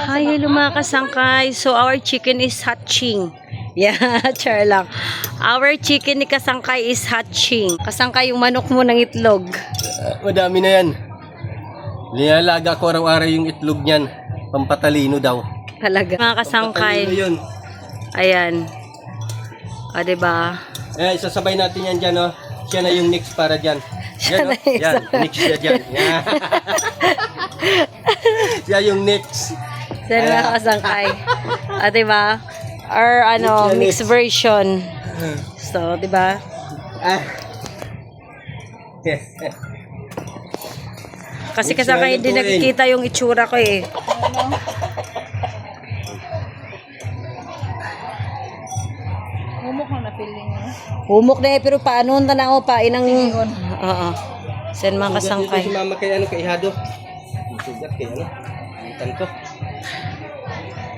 Hi, hello mga kasangkay. So, our chicken is hatching. Yeah, char lang. Our chicken ni kasangkay is hatching. Kasangkay yung manok mo ng itlog. Madami na yan. Nilalaga ko araw-araw yung itlog niyan. Pampatalino daw. Talaga. Mga kasangkay. Pampatalino yun. Ayan. O, diba? Eh, isasabay natin yan dyan, oh. Siya na yung next para dyan. Yan, oh. Yan, next siya dyan. Yan. Siya yung next. Yan mga kasangkay. O, diba? Or ano, mixed version. So, diba? Kasi kasangkay hindi nakikita yung itsura ko eh. Humok na feeling mo. Humok na eh, pero paano na na ako pa inang... Oo. Sen mga kasangkay. Si mama kay ano, kay Hado. Sugat kay ano. Itan ko.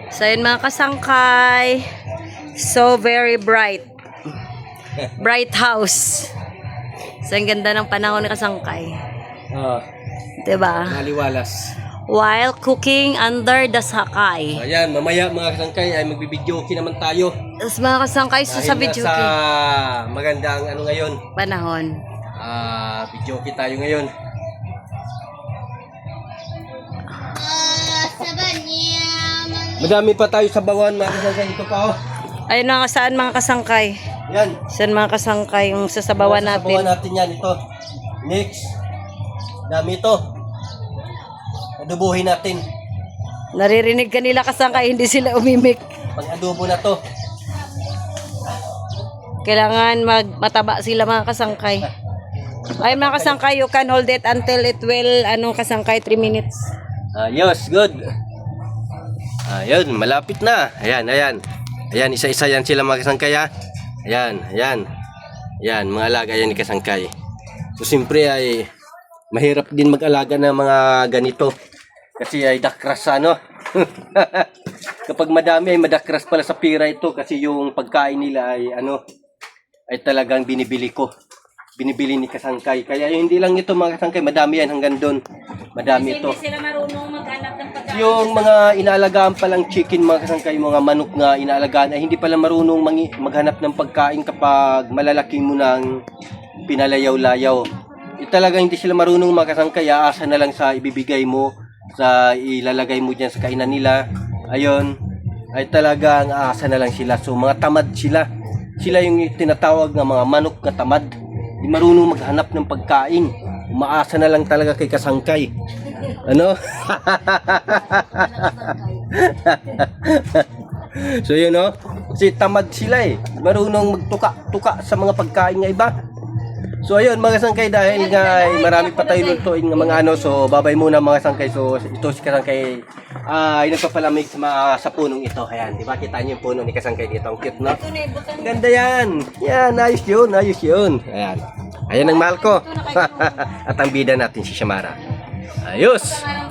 So yun mga kasangkay. So very bright. Bright house. So ang ganda ng panahon ni kasangkay. Diba? Maliwalas. While cooking under the sakay. So, ayan, mamaya mga kasangkay ay magbibidyoke naman tayo. Tapos mga kasangkay, so sa video Dahil nasa magandang ano ngayon. panahon. Videoke tayo ngayon. Madami pa tayo sa bawan mga kasangkay. Ito pa oh. Ayun mga saan mga kasangkay. Yan. Saan mga kasangkay yung sasabawan Sasabawan natin. natin yan. Ito. Next. Dami ito. Adubuhin natin. Naririnig kanila kasangkay, hindi sila umimik. Pag-adobo na to. Kailangan mataba sila mga kasangkay. Ay mga kasangkay, you can hold it until it will, kasangkay, 3 minutes. Ayos, good. Ayun, malapit na. Ayan, ayan. Ayan, isa-isa yan sila mga kasangkay ha. Ayan, ayan. Ayan, mga alaga yan ni kasangkay. So, siyempre ay mahirap din mag-alaga ng mga ganito. Kasi ay dakras ano. Kapag madami ay madakras pala sa pira ito. Kasi yung pagkain nila ay ay talagang binibili ko. Binibili ni kasangkay. Kaya hindi lang ito mga kasangkay, madami yan hanggang doon. Madami ito. Hindi sila marunong maghanap ng pagkain. Yung mga inaalagaan palang chicken mga kasangkay, mga manok nga inaalagaan ay hindi pala marunong maghanap ng pagkain kapag malalaki mo nang pinalayaw-layaw. Talaga hindi sila marunong mga kasangkay, aasa na lang sa ibibigay mo, sa ilalagay mo dyan sa kainan nila. Ayun, ay talagang aasa na lang sila. So mga tamad sila. Sila yung tinatawag ng mga manok na tamad. Hindi marunong maghanap ng pagkain. Umaasa na lang talaga kay kasangkay. Ano? So yun no? Kasi tamad sila eh. Marunong magtuka-tuka sa mga pagkain nga iba. So ayun mga kasangkay, dahil nga ay marami pa tayo lutuin ng mga so babay muna mga kasangkay. So ito si kasangkay ay nagpapalamig sa punong ito. Ayan, di ba kita niyo yung puno ni kasangkay dito, ang cute no? Ganda yan. Yan, ayos yun, ayos yun. Ayan. Ayan ang mahal ko. At ang bida natin si Shamara. Ayos.